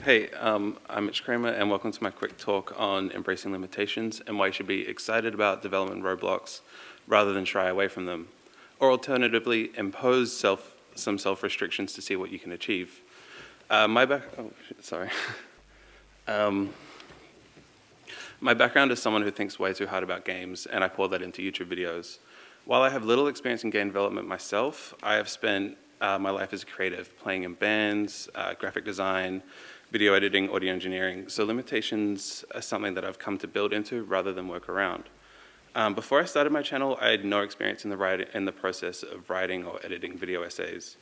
Hey, I'm Mitch Cramer, and welcome to my quick talk on embracing limitations and why you should be excited about development roadblocks rather than shy away from them, or alternatively, impose some self-restrictions to see what you can achieve. My background is someone who thinks way too hard about games, and I pour that into YouTube videos. While I have little experience in game development myself, I have spent my life as a creative, playing in bands, graphic design, video editing, audio engineering. So limitations are something that I've come to build into rather than work around. Before I started my channel, I had no experience in the process of writing or editing video essays.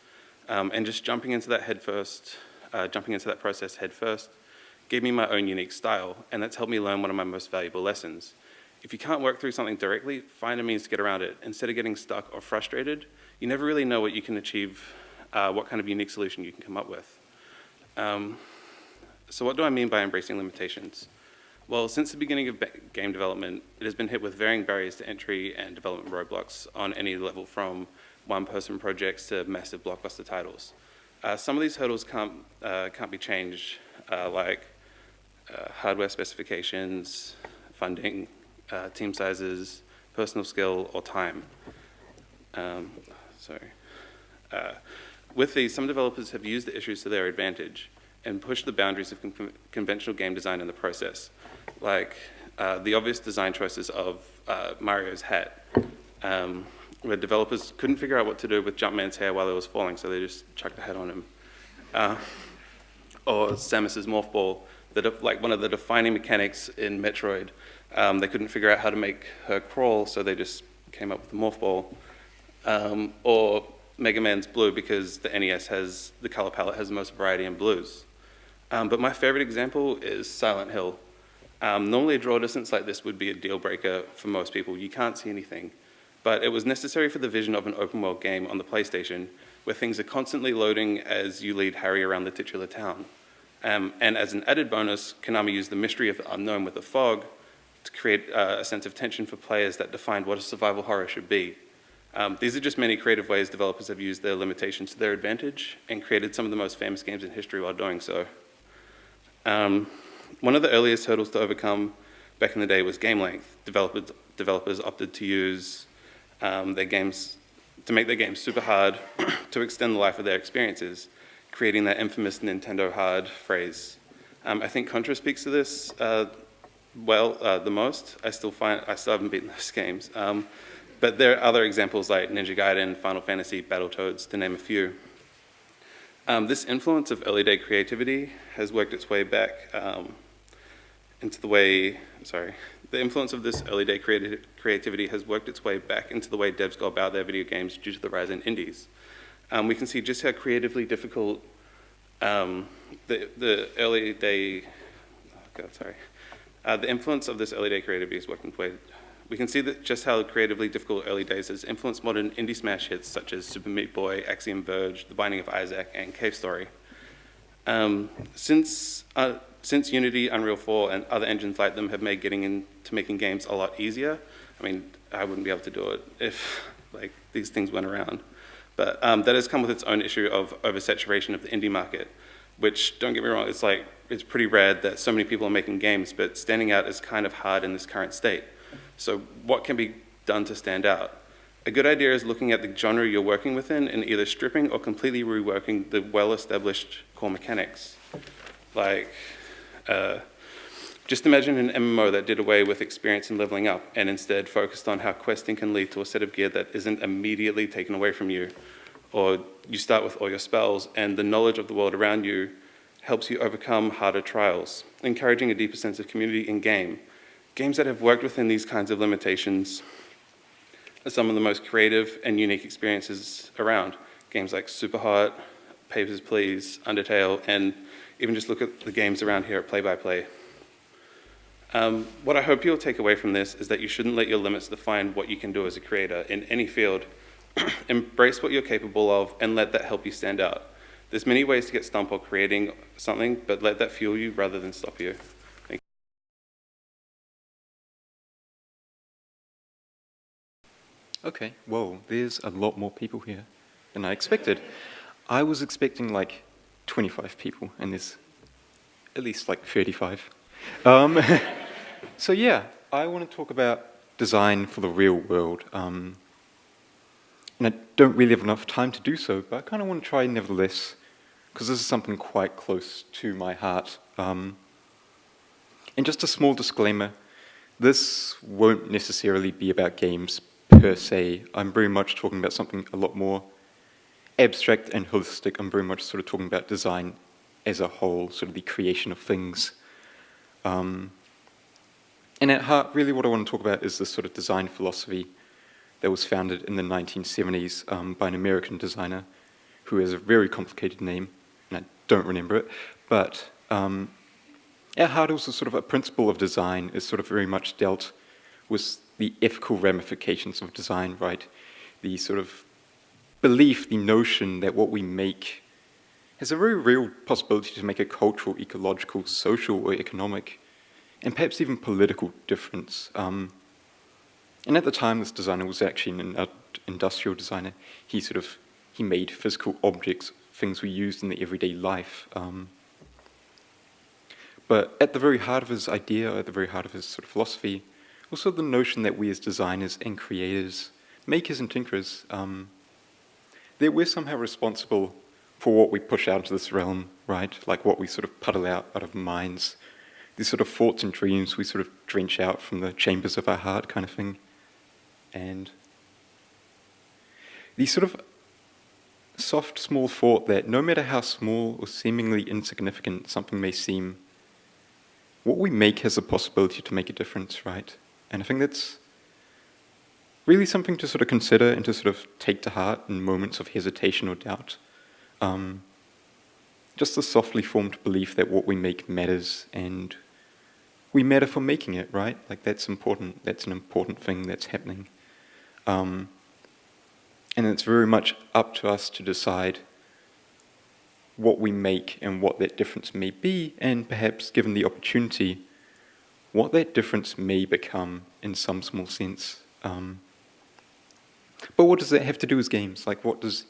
And just jumping into that process headfirst gave me my own unique style, and that's helped me learn one of my most valuable lessons. If you can't work through something directly, find a means to get around it. Instead of getting stuck or frustrated, you never really know what you can achieve, what kind of unique solution you can come up with. So what do I mean by embracing limitations? Well, since the beginning of game development, it has been hit with varying barriers to entry and development roadblocks on any level, from one-person projects to massive blockbuster titles. Some of these hurdles can't be changed, like hardware specifications, funding, team sizes, personal skill, or time. With these, some developers have used the issues to their advantage and pushed the boundaries of conventional game design in the process, like the obvious design choices of Mario's hat, where developers couldn't figure out what to do with Jumpman's hair while it was falling, so they just chucked a hat on him. Or Samus's morph ball, like one of the defining mechanics in Metroid. They couldn't figure out how to make her crawl, so they just came up with the morph ball. Or Mega Man's blue, because the NES the color palette has the most variety in blues. But my favorite example is Silent Hill. Normally a draw distance like this would be a deal breaker for most people. You can't see anything. But it was necessary for the vision of an open world game on the PlayStation, where things are constantly loading as you lead Harry around the titular town. And as an added bonus, Konami used the mystery of the unknown with the fog to create a sense of tension for players that defined what a survival horror should be. These are just many creative ways developers have used their limitations to their advantage and created some of the most famous games in history while doing so. One of the earliest hurdles to overcome back in the day was game length. Developers opted to use to make their games super hard to extend the life of their experiences, creating that infamous Nintendo hard phrase. I think Contra speaks to this the most. I still haven't beaten those games. But there are other examples like Ninja Gaiden, Final Fantasy, Battletoads, to name a few. This influence of early day creativity has worked its way back into the way, the influence of this early day creativity has worked its way back into the way devs go about their video games due to the rise in indies. We can see just how creatively difficult the influence of this early day creativity has worked its way. We can see that just how creatively difficult early days has influenced modern indie smash hits such as Super Meat Boy, Axiom Verge, The Binding of Isaac, and Cave Story. Since Unity, Unreal 4, and other engines like them have made getting into making games a lot easier, I mean, I wouldn't be able to do it if these things went around. But that has come with its own issue of oversaturation of the indie market, which, don't get me wrong, it's pretty rad that so many people are making games, but standing out is kind of hard in this current state. So what can be done to stand out? A good idea is looking at the genre you're working within and either stripping or completely reworking the well-established core mechanics. Just imagine an MMO that did away with experience and leveling up and instead focused on how questing can lead to a set of gear that isn't immediately taken away from you. Or you start with all your spells and the knowledge of the world around you helps you overcome harder trials, encouraging a deeper sense of community in-game. Games that have worked within these kinds of limitations are some of the most creative and unique experiences around. Games like Superhot, Papers, Please, Undertale, and even just look at the games around here at Play by Play. What I hope you'll take away from this is that you shouldn't let your limits define what you can do as a creator in any field. Embrace what you're capable of and let that help you stand out. There's many ways to get stumped while creating something, but let that fuel you rather than stop you. Okay, whoa, there's a lot more people here than I expected. I was expecting like 25 people, and there's at least like 35. Um, so yeah, I want to talk about design for the real world. And I don't really have enough time to do so, but I kind of want to try nevertheless, because this is something quite close to my heart. And just a small disclaimer, this won't necessarily be about games per se. I'm very much talking about something a lot more abstract and holistic. I'm very much sort of talking about design as a whole, sort of the creation of things. And at heart, really what I want to talk about is this sort of design philosophy that was founded in the 1970s by an American designer who has a very complicated name, and I don't remember it, but at heart, also sort of a principle of design is sort of very much dealt with the ethical ramifications of design, right? The sort of belief, the notion that what we make has a very real possibility to make a cultural, ecological, social, or economic, and perhaps even political difference. And at the time, this designer was actually an industrial designer. He made physical objects, things we used in the everyday life. But at the very heart of his idea, at the very heart of his sort of philosophy, also the notion that we as designers and creators, makers and tinkerers, that we're somehow responsible for what we push out into this realm, right? Like what we sort of puddle out of minds, these sort of thoughts and dreams we sort of drench out from the chambers of our heart kind of thing. And the sort of soft, small thought that no matter how small or seemingly insignificant something may seem, what we make has the possibility to make a difference, right? And I think that's really something to sort of consider and to sort of take to heart in moments of hesitation or doubt. Just the softly formed belief that what we make matters and we matter for making it, right? Like that's important. That's an important thing that's happening. And it's very much up to us to decide what we make and what that difference may be, and perhaps, given the opportunity, what that difference may become in some small sense. But what does that have to do with games? Like, what does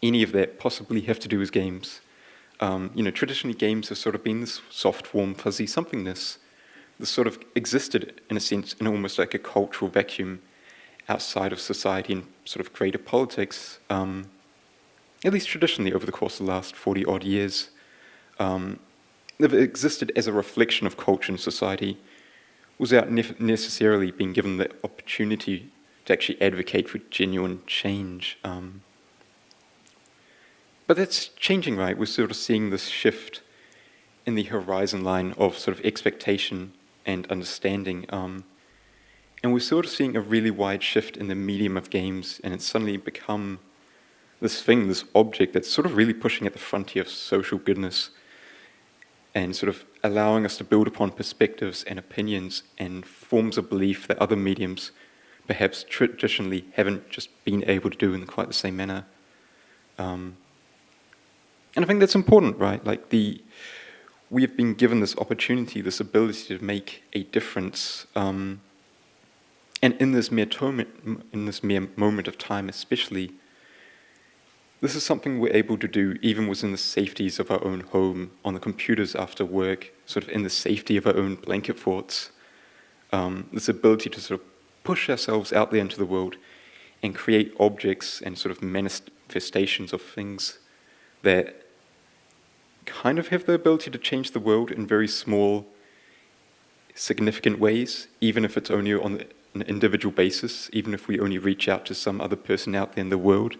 any of that possibly have to do with games? Traditionally games have sort of been this soft, warm, fuzzy somethingness. This sort of existed, in a sense, in almost like a cultural vacuum outside of society and sort of greater politics, at least traditionally over the course of the last 40-odd years. They've existed as a reflection of culture and society without necessarily being given the opportunity to actually advocate for genuine change. But that's changing, right? We're sort of seeing this shift in the horizon line of sort of expectation and understanding. And we're sort of seeing a really wide shift in the medium of games, and it's suddenly become this thing, this object that's sort of really pushing at the frontier of social goodness and sort of allowing us to build upon perspectives and opinions and forms of belief that other mediums perhaps traditionally haven't just been able to do in quite the same manner. And I think that's important, right? Like we have been given this opportunity, this ability to make a difference. And in this mere moment of time especially, this is something we're able to do even within the safeties of our own home, on the computers after work, sort of in the safety of our own blanket forts. This ability to sort of push ourselves out there into the world and create objects and sort of manifestations of things that kind of have the ability to change the world in very small, significant ways, even if it's only on an individual basis, even if we only reach out to some other person out there in the world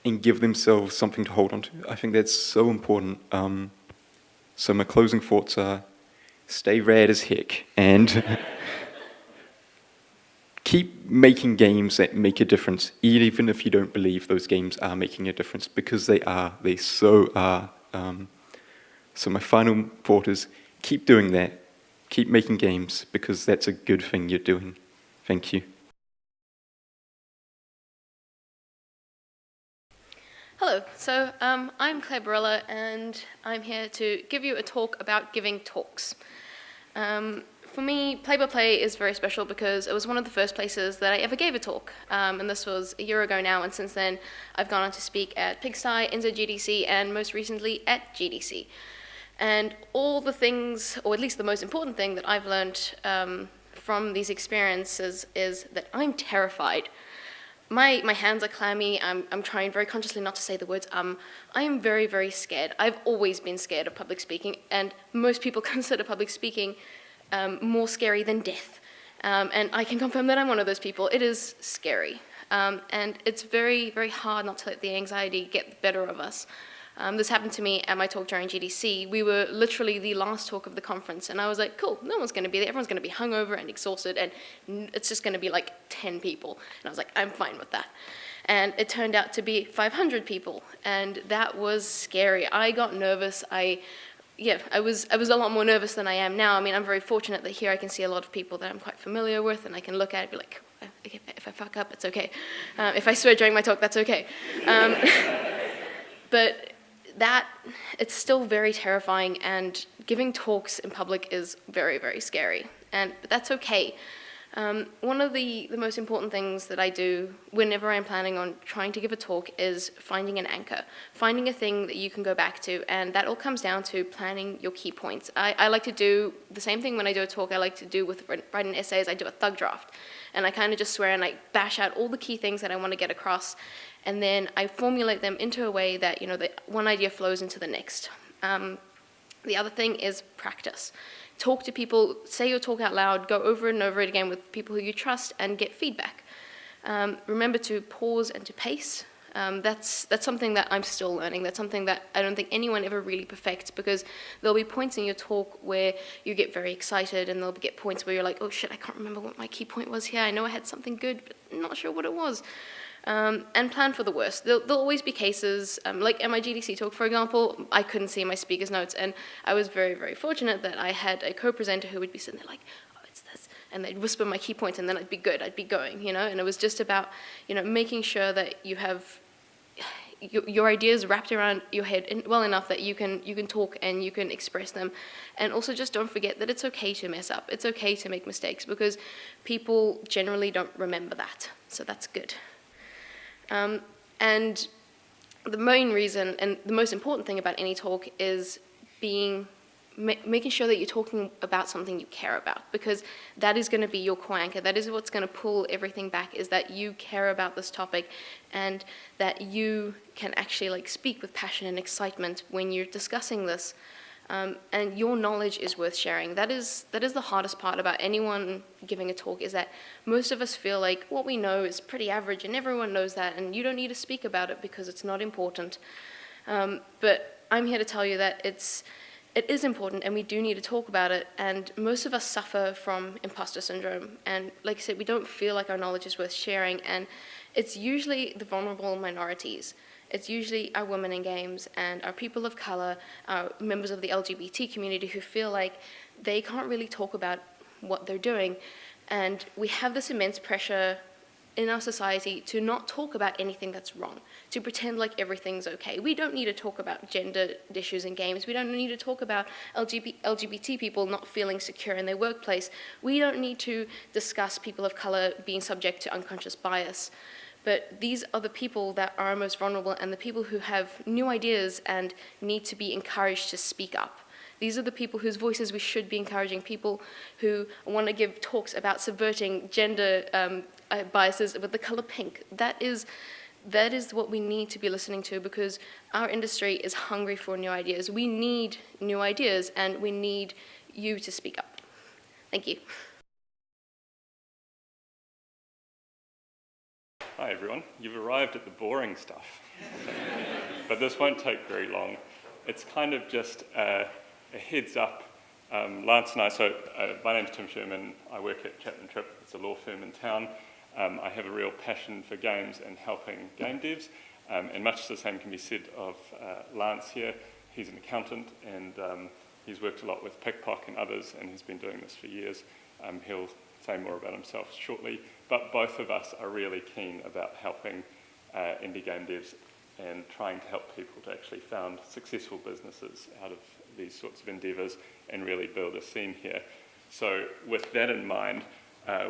and give themselves something to hold on to. I think that's so important. So my closing thoughts are, stay rad as heck, and keep making games that make a difference, even if you don't believe those games are making a difference, because they are. They so are. So my final thought is, keep doing that. Keep making games, because that's a good thing you're doing. Thank you. Hello, so I'm Claire Barella, and I'm here to give you a talk about giving talks. For me, Play by Play is very special because it was one of the first places that I ever gave a talk, and this was a year ago now, and since then I've gone on to speak at Pigsty, NZGDC, and most recently at GDC. And all the things, or at least the most important thing that I've learned from these experiences is that I'm terrified. My hands are clammy. I'm trying very consciously not to say the words I am very, very scared. I've always been scared of public speaking, and most people consider public speaking more scary than death. And I can confirm that I'm one of those people. It is scary. And it's very, very hard not to let the anxiety get the better of us. This happened to me at my talk during GDC. We were literally the last talk of the conference, and I was like, cool, no one's going to be there. Everyone's going to be hungover and exhausted, and it's just going to be like 10 people. And I was like, I'm fine with that. And it turned out to be 500 people, and that was scary. I got nervous. I was a lot more nervous than I am now. I mean, I'm very fortunate that here I can see a lot of people that I'm quite familiar with, and I can look at it and be like, if I fuck up, it's okay. If I swear during my talk, that's okay. But it's still very terrifying, and giving talks in public is very, very scary. But that's okay. One of the most important things that I do whenever I'm planning on trying to give a talk is finding an anchor, finding a thing that you can go back to, and that all comes down to planning your key points. I like to do the same thing when I do a talk I like to do with writing essays. I do a thug draft, and I kind of just swear and I bash out all the key things that I want to get across, and then I formulate them into a way that, that one idea flows into the next. The other thing is practice. Talk to people, say your talk out loud, go over and over it again with people who you trust, and get feedback. Remember to pause and to pace. That's something that I'm still learning. That's something that I don't think anyone ever really perfects, because there'll be points in your talk where you get very excited, and there'll get points where you're like, oh shit, I can't remember what my key point was here. I know I had something good, but I'm not sure what it was. And plan for the worst. There'll always be cases, like at my GDC talk, for example, I couldn't see my speaker's notes, and I was very, very fortunate that I had a co-presenter who would be sitting there like, oh, it's this, and they'd whisper my key points, and then I'd be good, I'd be going, and it was just about, making sure that you have your ideas wrapped around your head well enough that you can talk and you can express them. And also just don't forget that it's okay to mess up. It's okay to make mistakes, because people generally don't remember that, so that's good. And the main reason and the most important thing about any talk is making sure that you're talking about something you care about, because that is going to be your core anchor. That is what's going to pull everything back, is that you care about this topic, and that you can actually speak with passion and excitement when you're discussing this. And your knowledge is worth sharing. That is the hardest part about anyone giving a talk, is that most of us feel like what we know is pretty average and everyone knows that, and you don't need to speak about it because it's not important. But I'm here to tell you that it is important, and we do need to talk about it, and most of us suffer from imposter syndrome, and like I said, we don't feel like our knowledge is worth sharing, and it's usually the vulnerable minorities. It's usually our women in games and our people of color, our members of the LGBT community who feel like they can't really talk about what they're doing. And we have this immense pressure in our society to not talk about anything that's wrong, to pretend like everything's okay. We don't need to talk about gender issues in games. We don't need to talk about LGBT people not feeling secure in their workplace. We don't need to discuss people of color being subject to unconscious bias. But these are the people that are most vulnerable, and the people who have new ideas and need to be encouraged to speak up. These are the people whose voices we should be encouraging, people who want to give talks about subverting gender biases with the color pink. That is what we need to be listening to, because our industry is hungry for new ideas. We need new ideas, and we need you to speak up. Thank you. Hi everyone, you've arrived at the boring stuff, but this won't take very long. It's kind of just a heads up. Lance and I, my name's Tim Sherman, I work at Chapman Tripp, it's a law firm in town. I have a real passion for games and helping game devs, and much the same can be said of Lance here. He's an accountant, and he's worked a lot with PicPoc and others, and he's been doing this for years. He'll say more about himself shortly, but both of us are really keen about helping indie game devs and trying to help people to actually found successful businesses out of these sorts of endeavours and really build a scene here. So with that in mind,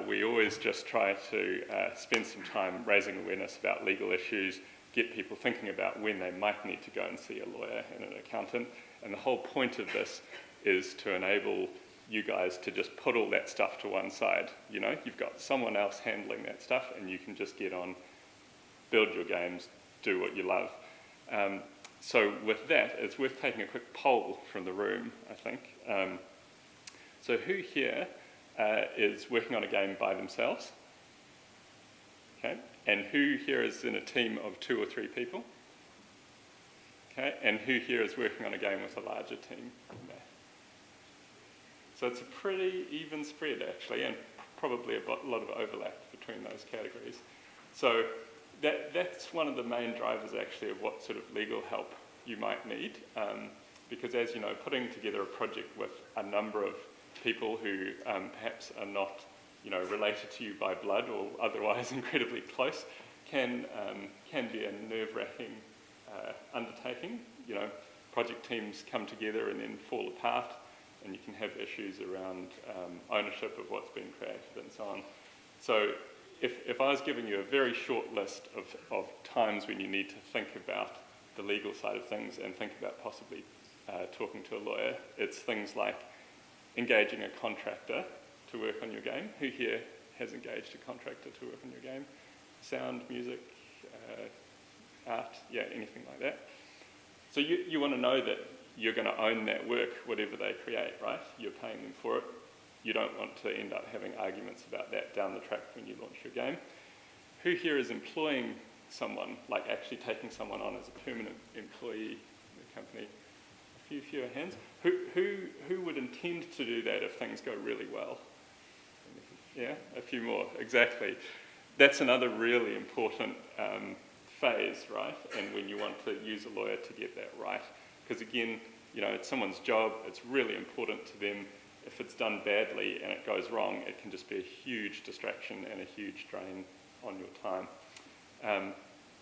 we always just try to spend some time raising awareness about legal issues, get people thinking about when they might need to go and see a lawyer and an accountant, And the whole point of this is to enable you guys to just put all that stuff to one side. You know, you've got someone else handling that stuff, and you can just get on, build your games, do what you love. So with that, it's worth taking a quick poll from the room, I think. So who here is working on a game by themselves? Okay, and who here is in a team of 2 or 3 people? Okay, and who here is working on a game with a larger team? So it's a pretty even spread, actually, and probably a lot of overlap between those categories. So that's one of the main drivers, actually, of what sort of legal help you might need, because as you know, putting together a project with a number of people who perhaps are not, you know, related to you by blood or otherwise incredibly close can be a nerve-wracking undertaking. You know, project teams come together and then fall apart, and you can have issues around ownership of what's been created and so on. So if I was giving you a very short list of times when you need to think about the legal side of things and think about possibly talking to a lawyer, it's things like engaging a contractor to work on your game. Who here has engaged a contractor to work on your game? Sound, music, art, yeah, anything like that. So you want to know that you're going to own that work, whatever they create, right? You're paying them for it. You don't want to end up having arguments about that down the track when you launch your game. Who here is employing someone, like actually taking someone on as a permanent employee in the company? A few fewer hands. Who would intend to do that if things go really well? Yeah, a few more, exactly. That's another really important phase, right? And when you want to use a lawyer to get that right. Because again, you know, it's someone's job, it's really important to them. If it's done badly and it goes wrong, it can just be a huge distraction and a huge drain on your time.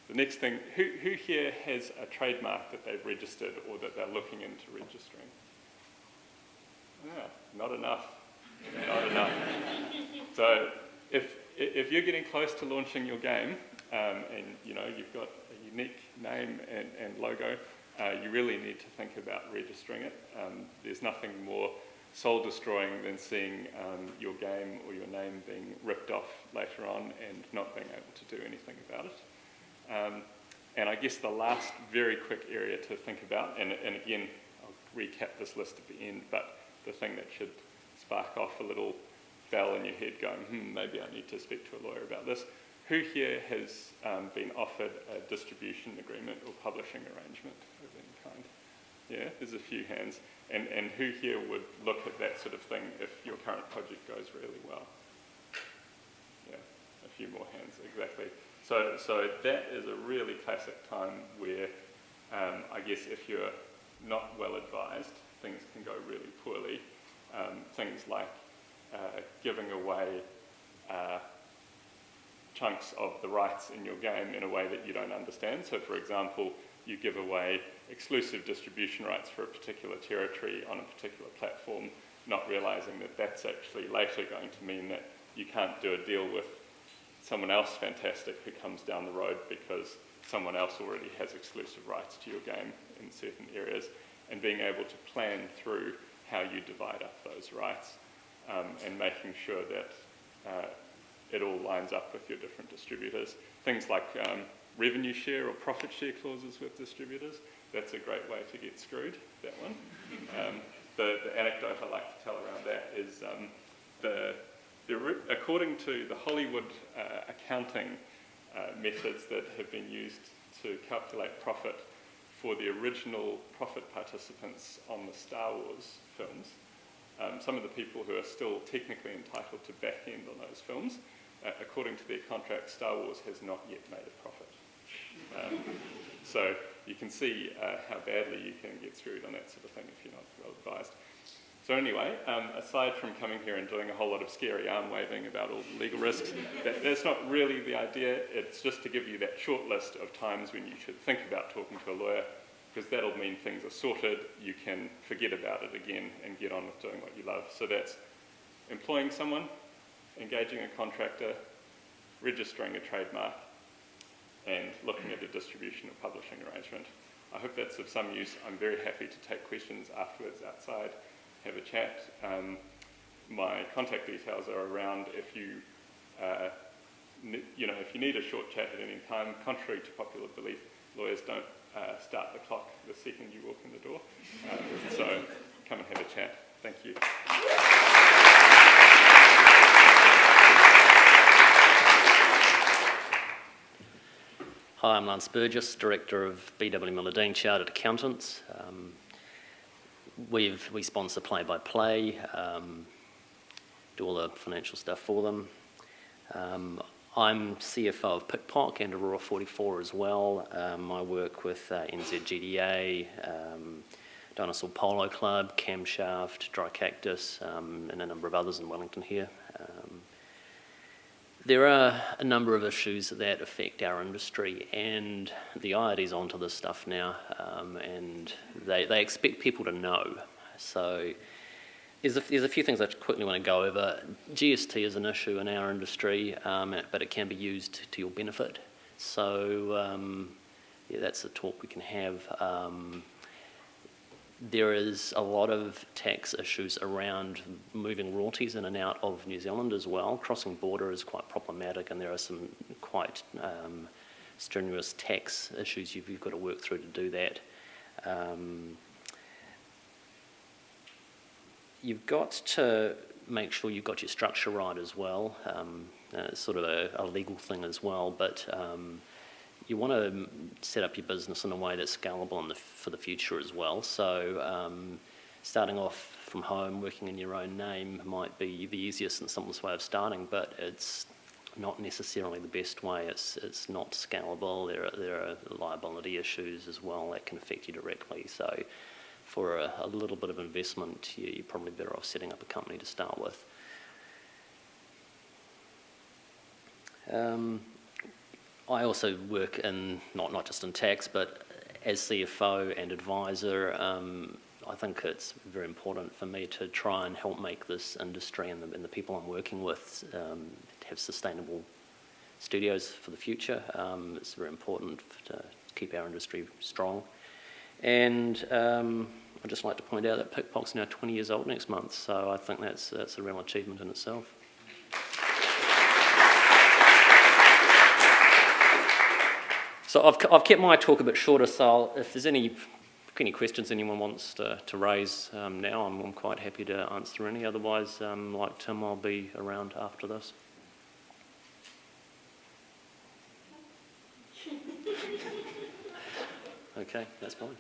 The next thing, who here has a trademark that they've registered or that they're looking into registering? Not enough. Not enough. So if you're getting close to launching your game, and you know you've got a unique name and logo, you really need to think about registering it. There's nothing more soul-destroying than seeing your game or your name being ripped off later on and not being able to do anything about it. And I guess the last very quick area to think about, and again, I'll recap this list at the end, but the thing that should spark off a little bell in your head going, maybe I need to speak to a lawyer about this. Who here has been offered a distribution agreement or publishing arrangement of any kind? Yeah, there's a few hands. And who here would look at that sort of thing if your current project goes really well? Yeah, a few more hands, exactly. So that is a really classic time where I guess if you're not well advised, things can go really poorly. Things like giving away chunks of the rights in your game in a way that you don't understand. So for example, you give away exclusive distribution rights for a particular territory on a particular platform, not realizing that that's actually later going to mean that you can't do a deal with someone else fantastic who comes down the road because someone else already has exclusive rights to your game in certain areas, and being able to plan through how you divide up those rights and making sure that it all lines up with your different distributors. Things like revenue share or profit share clauses with distributors, that's a great way to get screwed, that one. The anecdote I like to tell around that is according to the Hollywood accounting methods that have been used to calculate profit for the original profit participants on the Star Wars films, some of the people who are still technically entitled to back end on those films, according to their contract, Star Wars has not yet made a profit. So you can see how badly you can get screwed on that sort of thing if you're not well advised. So anyway, aside from coming here and doing a whole lot of scary arm waving about all the legal risks, that's not really the idea. It's just to give you that short list of times when you should think about talking to a lawyer, because that'll mean things are sorted, you can forget about it again and get on with doing what you love. So that's employing someone, engaging a contractor, registering a trademark, and looking at a distribution or publishing arrangement. I hope that's of some use. I'm very happy to take questions afterwards outside, have a chat. My contact details are around if you, if you need a short chat at any time. Contrary to popular belief, lawyers don't start the clock the second you walk in the door. So come and have a chat. Thank you. Hi, I'm Lance Burgess, Director of B.W. Milladine Chartered Accountants. We sponsor Play by Play, do all the financial stuff for them. I'm CFO of Pickpock and Aurora 44 as well. I work with NZGDA, Dinosaur Polo Club, Camshaft, Dry Cactus, and a number of others in Wellington here. There are a number of issues that affect our industry, and the IRD's onto this stuff now, and they expect people to know. So there's a few things I quickly want to go over. GST is an issue in our industry, but it can be used to your benefit. So yeah, that's a talk we can have. There is a lot of tax issues around moving royalties in and out of New Zealand as well. Crossing border is quite problematic, and there are some quite strenuous tax issues you've got to work through to do that. You've got to make sure you've got your structure right as well. It's sort of a legal thing as well, but you want to set up your business in a way that's scalable for the future as well. So starting off from home, working in your own name might be the easiest and simplest way of starting, but it's not necessarily the best way. It's not scalable. There are liability issues as well that can affect you directly. So for a little bit of investment, you're probably better off setting up a company to start with. I also work in, not just in tax, but as CFO and advisor. I think it's very important for me to try and help make this industry and the people I'm working with have sustainable studios for the future. It's very important to keep our industry strong. And I'd just like to point out that Pickpock's now 20 years old next month, so I think that's a real achievement in itself. So I've kept my talk a bit shorter, so if there's any questions anyone wants to raise now, I'm quite happy to answer any. Otherwise, like Tim, I'll be around after this. Okay, that's fine.